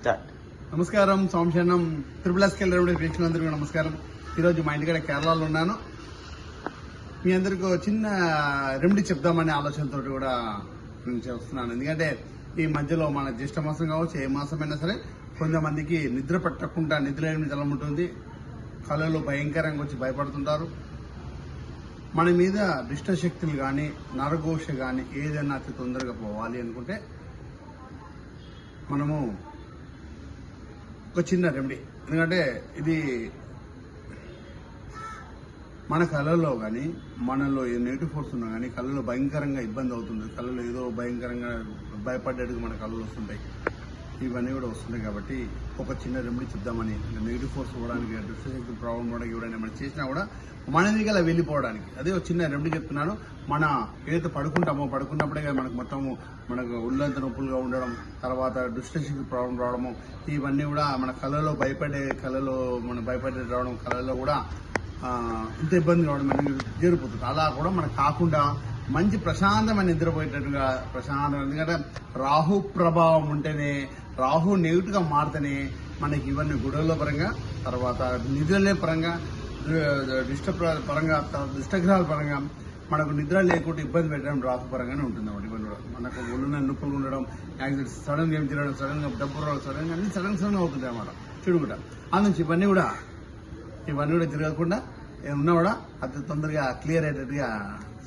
నమస్కారం. సోమశరణం త్రిపులస్కెల్ రెమెడీ ప్రేక్షకులందరికీ నమస్కారం. ఈరోజు మా ఇంటికాడ కేరళలో ఉన్నాను. మీ అందరికీ చిన్న రెమెడీ చెప్దామనే ఆలోచనతో కూడా నేను చేస్తున్నాను. ఎందుకంటే ఈ మధ్యలో మన జ్యేష్ఠ మాసం కావచ్చు, ఏ మాసమైనా సరే కొంతమందికి నిద్ర పట్టకుండా నిద్ర లేని తలం ఉంటుంది. కళలు భయంకరంగా వచ్చి భయపడుతుంటారు. మన మీద దుష్టశక్తులు కానీ నరఘోష కానీ ఏదైనా అతి తొందరగా పోవాలి అనుకుంటే మనము ఒక చిన్న రెమెడీ. ఎందుకంటే ఇది మన కళల్లో కానీ మనలో ఏ నెగిటివ్ ఫోర్స్ ఉన్నా కానీ కళలో భయంకరంగా ఇబ్బంది అవుతుంది. కళలో ఏదో భయంకరంగా భయపడ్డట్టుగా మన కళలు వస్తుంటాయి. ఇవన్నీ కూడా వస్తుంటాయి. కాబట్టి ఒక చిన్న రెమెడీ చెప్దామని, నెగిటివ్ ఫోర్స్ ఇవ్వడానికి, దుష్టశక్తి ప్రాబ్లం ఇవ్వడానికి, ఎవరైనా మనం చేసినా కూడా మన దగ్గర అలా వెళ్ళిపోవడానికి అదే ఒక చిన్న రెమెడీ చెప్తున్నాను. మన ఏదైతే పడుకున్నప్పుడే మనకు మొత్తము మనకు ఒళ్ళంతా నొప్పులుగా ఉండడం, తర్వాత దుష్టశక్తి ప్రాబ్లం రావడము, ఇవన్నీ కూడా మన కళలో మనం భయపడే రావడం, కళలో కూడా ఇంత ఇబ్బంది రావడం అనేది జరిగిపోతుంది. అలా కూడా మనకు కాకుండా మంచి ప్రశాంతమైన నిద్రపోయేటట్టుగా ఎందుకంటే రాహు ప్రభావం ఉంటేనే, రాహు నెగిటివ్ గా మారితేనే మనకి ఇవన్నీ గుడల పరంగా, తర్వాత నిద్రలే పరంగా, దుష్టగ్రహాల పరంగా మనకు నిద్ర లేకుండా ఇబ్బంది పెట్టడం రాహు పరంగానే ఉంటుంది అన్నమాట. ఇవన్నీ కూడా మనకు ఒళ్ళున నొప్పులు ఉండడం, యాక్సిడెంట్స్, సడన్ గా ఏం తినడం, సడన్ గా డబ్బు రావడం, సడన్ గా అన్ని సడన్ అవుతుంది అన్నమాట. చెడుగుట అందునుంచి ఇవన్నీ కూడా తిరగకుండా ఉన్నా కూడా అతి తొందరగా క్లియర్ అయ్యేటట్టుగా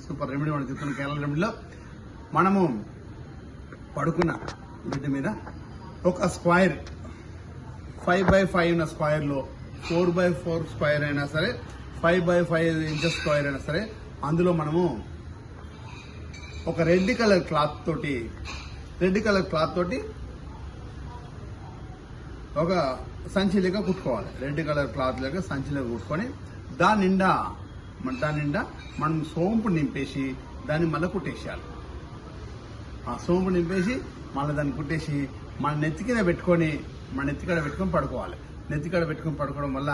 సూపర్ రెమెడీ మనం చెప్తున్న కేరళ రెమెడీలో మనము పడుకున్న బిడ్డ మీద ఒక స్క్వైర్ 5x5 ఉన్న స్క్వైర్ లో 4x4 స్క్వైర్ అయినా సరే, 5x5 ఇంచెస్ స్క్వైర్ అయినా సరే, అందులో మనము ఒక రెడ్ కలర్ క్లాత్ తోటి ఒక సంచి లేక కుట్టుకోవాలి. రెడ్ కలర్ క్లాత్ లేక సంచి లేక కుట్టుకొని దాని నిండా మనం సోంపు నింపేసి దాన్ని మళ్ళీ కుట్టేసేయాలి. ఆ సోంపు నింపేసి మళ్ళీ దాన్ని కుట్టేసి మన నెత్తికాడ పెట్టుకొని పడుకోవాలి. నెత్తికాడ పెట్టుకొని పడుకోవడం వల్ల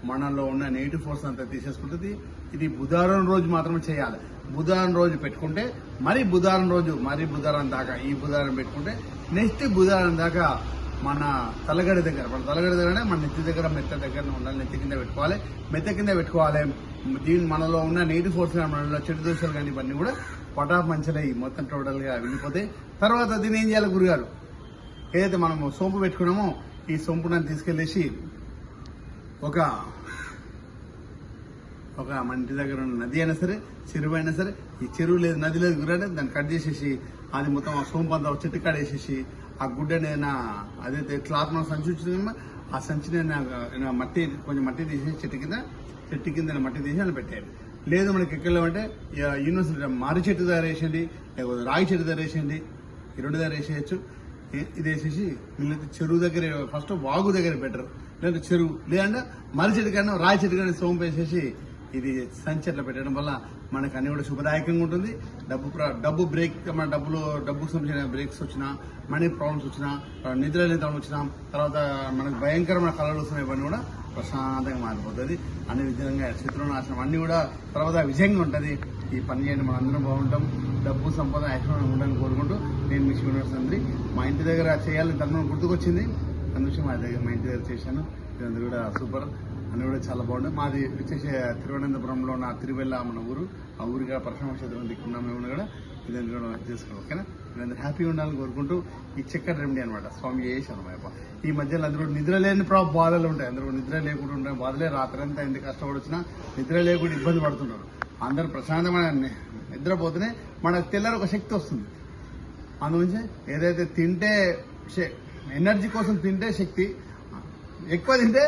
మనలో ఉన్న నెగిటివ్ ఫోర్స్ అంతా తీసేసుకుంటుంది. ఇది బుధవారం రోజు మాత్రమే చేయాలి. బుధవారం రోజు పెట్టుకుంటే మరి బుధవారం దాకా, ఈ బుధవారం పెట్టుకుంటే నెక్స్ట్ బుధవారం దాకా మన తలగడ దగ్గర మన నెత్తి దగ్గర మెత్త దగ్గర ఉండాలి. నెత్తి కింద పెట్టుకోవాలి. మనలో ఉన్న నెగిటివ్ ఫోర్స్ కానీ, మనలో చెడు దోషాలు కానీ ఇవన్నీ కూడా పటాప్ మంచిలై మొత్తం టోటల్ గా వెళ్ళిపోతాయి. తర్వాత దీన్ని ఏం చేయాలి గురుగారు? ఏదైతే మనం సోంపు పెట్టుకున్నామో ఈ సోంపుని తీసుకెళ్లేసి ఒక మన ఇంటి దగ్గర ఉన్న నది అయినా సరే, చెరువు అయినా సరే, ఈ చెరువు లేదు నది లేదు గురంటే దాన్ని కట్ చేసేసి అది మొత్తం ఆ సోంపు అంతా చెట్టు కాడేసేసి ఆ గుడ్డని అదైతే క్లాత్ మనం సంచి వచ్చిందమ్మా, ఆ సంచిని కొంచెం మట్టి తీసేసి చెట్టు కింద మట్టి తీసి అని పెట్టేయాలి. లేదు మనకి ఎక్కలేమంటే యూనివర్సిటీ మారి చెట్టు తయారు చేసేయండి, లేకపోతే రాగి చెట్టు తయారు చేసేయండి, ఈ రెండు తయారు చేసేయచ్చు. ఇది వేసేసి వీళ్ళైతే చెరువు దగ్గర, ఫస్ట్ వాగు దగ్గర బెటర్, లేదంటే చెరువు, లేదంటే మర్రి చెట్టు కానీ రాయి చెట్టు కానీ సోంపు వేసేసి ఇది సంచి అట్లా పెట్టడం వల్ల మనకు అన్ని కూడా శుభదాయకంగా ఉంటుంది. డబ్బు బ్రేక్, మన డబ్బుకు సంబంధించిన బ్రేక్స్ వచ్చినా, మనీ ప్రాబ్లమ్స్ వచ్చినా, నిద్ర లేని వచ్చినా, తర్వాత మనకు భయంకరమైన కళలు వస్తున్నాయి, ఇవన్నీ కూడా ప్రశాంతంగా మారిపోతుంది. అన్ని విధంగా శత్రునాశనం అన్ని కూడా తర్వాత విజయంగా ఉంటుంది. ఈ పని చేయండి, మనం అందరం బాగుంటాం. డబ్బు సంపద ఐశ్వర్యం ఉండాలని కోరుకుంటూ నేను మీ శ్రీనివాసంద్రి. మా ఇంటి దగ్గర చేయాలని తను గుర్తుకొచ్చింది, అందుకే మా ఇంటి దగ్గర చేశాను. ఇదంతా కూడా సూపర్, అన్ని కూడా చాలా బాగుంది. మాది వచ్చేసి తిరువనంతపురంలో ఉన్న తిరువెల్ల మన ఊరు, ఆ ఊరిగా పరశురామ క్షేత్రం దిక్కున్నాం. మేము కూడా ఇదంతా కూడా చేసుకోవాలి. ఓకేనా? మీరందరూ హ్యాపీగా ఉండాలని కోరుకుంటూ ఈ చక్కటి రెమెడీ అనమాట. స్వామి చేశాను. ఈ మధ్యలో అందరూ నిద్ర లేని బాధలు ఉంటాయి. అందరూ నిద్ర లేకుండా ఉంటాయి బాధలే. రాత్రి అంతా ఎంత కష్టపడి వచ్చినా నిద్ర లేకుండా ఇబ్బంది పడుతున్నారు. అందరూ ప్రశాంతమైన నిద్రపోతేనే మనకు తెల్లారి ఒక శక్తి వస్తుంది. అందుగురించి ఏదైతే తింటే ఎనర్జీ కోసం తింటే శక్తి, ఎక్కువ తింటే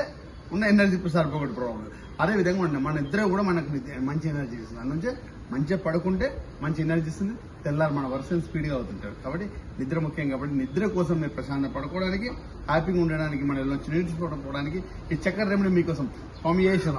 ఉన్న ఎనర్జీ సరిపోకూడదు ప్రాబ్లం. అదేవిధంగా మన నిద్ర కూడా మనకు మంచి ఎనర్జీ ఇస్తుంది. అందుకే మంచిగా పడుకుంటే మంచి ఎనర్జీ ఇస్తుంది. తెల్లారు మన వర్షన్ స్పీడ్గా అవుతుంటారు. కాబట్టి నిద్ర ముఖ్యం. కాబట్టి నిద్ర కోసం మీరు ప్రశాంతంగా పడుకోవడానికి, హ్యాపీగా ఉండడానికి, మన నుంచి నేర్చుకోవడానికి ఈ చక్కటి రెమెడీ మీకోసం స్వామి చేసిన